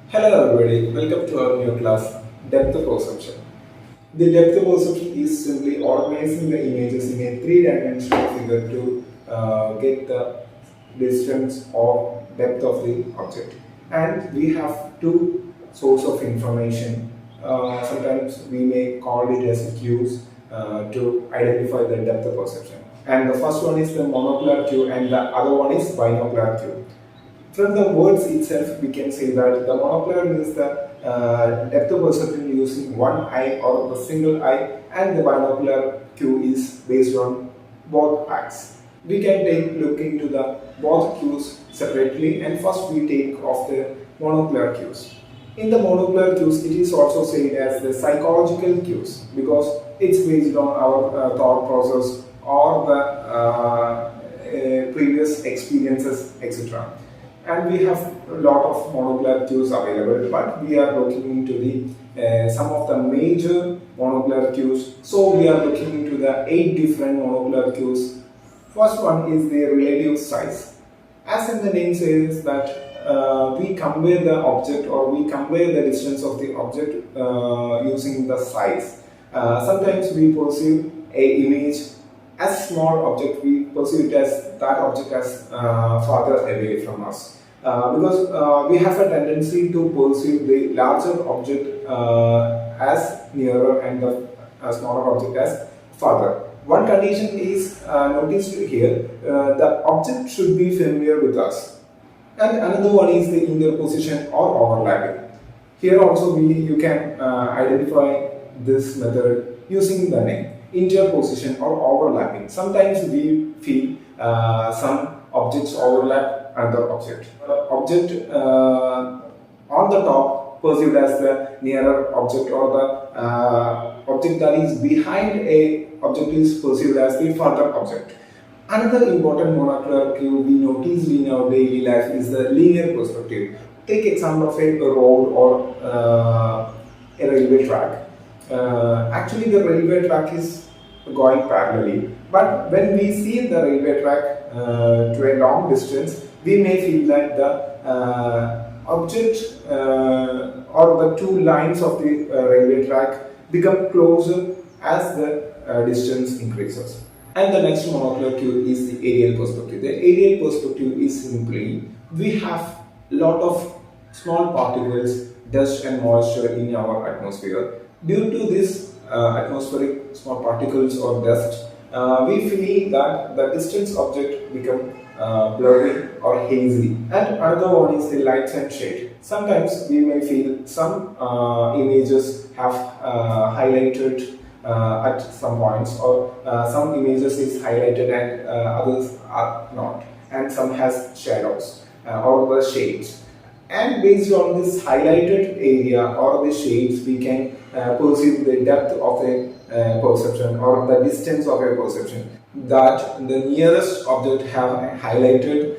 Hello everybody, welcome to our new class, Depth Perception. The depth perception is simply organizing the images in a three-dimensional figure to get the distance or depth of the object. And we have two sources of information. Sometimes we may call it as cues to identify the depth of perception. And the first one is the monocular cue and the other one is binocular cue. From the words itself, we can say that the monocular means the depth of perception using one eye or the single eye, and the binocular cue is based on both eyes. We can take look into the both cues separately, and first we take of the monocular cues. In the monocular cues, it is also said as the psychological cues because it's based on our thought process or the previous experiences, etc. And we have a lot of monocular cues available, but we are looking into the some of the major monocular cues. So we are looking into the 8 different monocular cues. First one is the relative size. As in the name says that we compare the object or we compare the distance of the object using the size. Sometimes we perceive a image as small object, we perceive it as that object as farther away from us. Because we have a tendency to perceive the larger object as nearer and the smaller object as farther. One condition is noticed here, the object should be familiar with us. And another one is the interposition or overlapping. Here also you can identify this method using the name interposition or overlapping. Sometimes we feel some objects overlap another object. Object on the top perceived as the nearer object, or the object that is behind a object is perceived as the further object. Another important monocular cue we notice in our daily life is the linear perspective. Take example of a road or a railway track. Actually, the railway track is going parallelly, but when we see the railway track to a long distance, we may feel that the object or the two lines of the railway track become closer as the distance increases. And the next monocular cue is the aerial perspective. The aerial perspective is simply we have lot of small particles, dust and moisture in our atmosphere. Due to this atmospheric small particles or dust, we feel that the distant object become blurry or hazy. And another one is the lights and shade. Sometimes we may feel some images have highlighted at some points, or some images is highlighted and others are not, and some has shadows or the shades. And based on this highlighted area or the shades, we can perceive the depth of a perception or the distance of a perception, that the nearest object have highlighted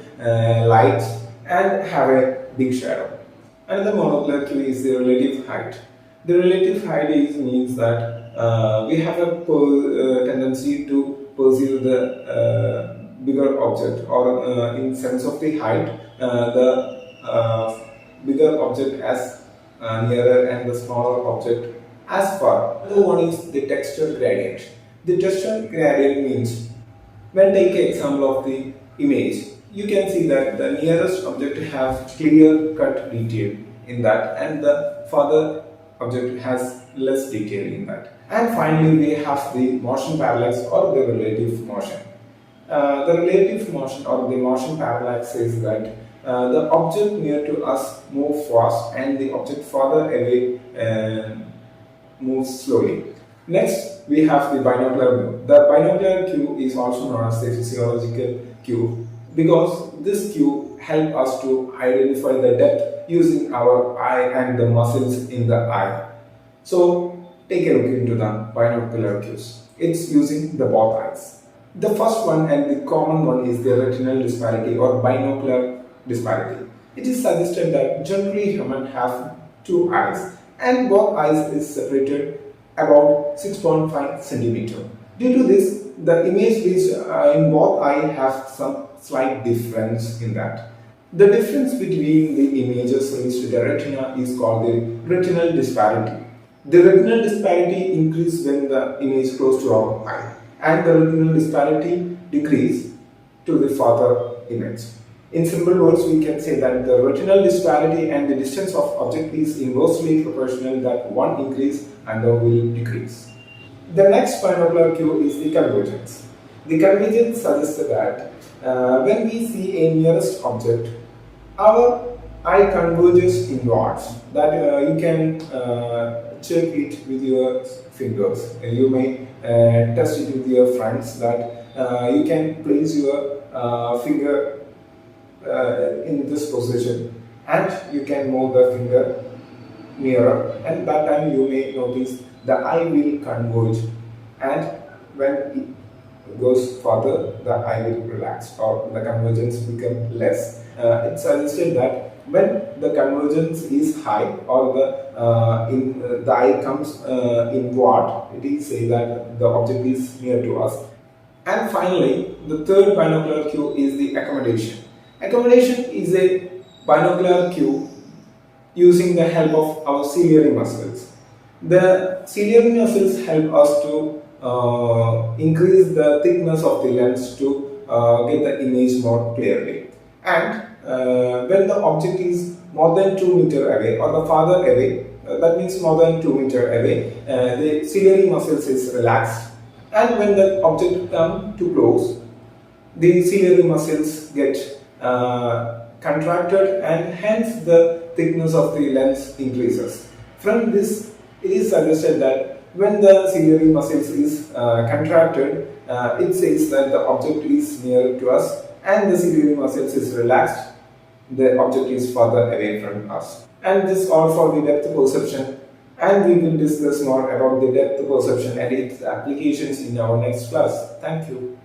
lights and have a big shadow. Another monocular cue is the relative height. The relative height means that we have a tendency to perceive the bigger object, or in sense of the height, the bigger object as nearer and the smaller object as far. Another one is the texture gradient. The texture gradient means, when take an example of the image, you can see that the nearest object has clear cut detail in that, and the further object has less detail in that. And finally, we have the motion parallax or the relative motion. The relative motion or the motion parallax says that the object near to us moves fast and the object farther away moves slowly. Next, we have the binocular view. The binocular cue is also known as the physiological cue because this cue helps us to identify the depth using our eye and the muscles in the eye. So, take a look into the binocular cues. It's using the both eyes. The first one and the common one is the retinal disparity or binocular disparity. It is suggested that generally humans have two eyes and both eyes is separated about 6.5 centimeter. Due to this, the image which in both eyes have some slight difference in that. The difference between the images reached to the retina is called the retinal disparity. The retinal disparity increases when the image close to our eye, and the retinal disparity decrease to the farther image. In simple words, we can say that the retinal disparity and the distance of object is inversely proportional, that one increase and the will decrease. The next binocular cue is the convergence. The convergence suggests that when we see a nearest object, our eye converges inwards. That you can check it with your fingers. You may test it with your friends. That you can place your finger in this position, and you can move the finger nearer, and that time you may notice the eye will converge, and when it goes further, the eye will relax or the convergence become less. It's suggested that when the convergence is high or the eye comes inward, it is say that the object is near to us. And finally, the third binocular cue is the accommodation. Accommodation is a binocular cue using the help of our ciliary muscles. The ciliary muscles help us to increase the thickness of the lens to get the image more clearly. And when the object is more than 2 meters away or the farther away, that means more than 2 meters away, the ciliary muscles is relaxed. And when the object comes too close, the ciliary muscles get contracted, and hence the thickness of the lens increases. From this, it is suggested that when the ciliary muscles is contracted, it says that the object is near to us, and the ciliary muscles is relaxed, the object is further away from us. And this all for the depth perception, and we will discuss more about the depth perception and its applications in our next class. Thank you.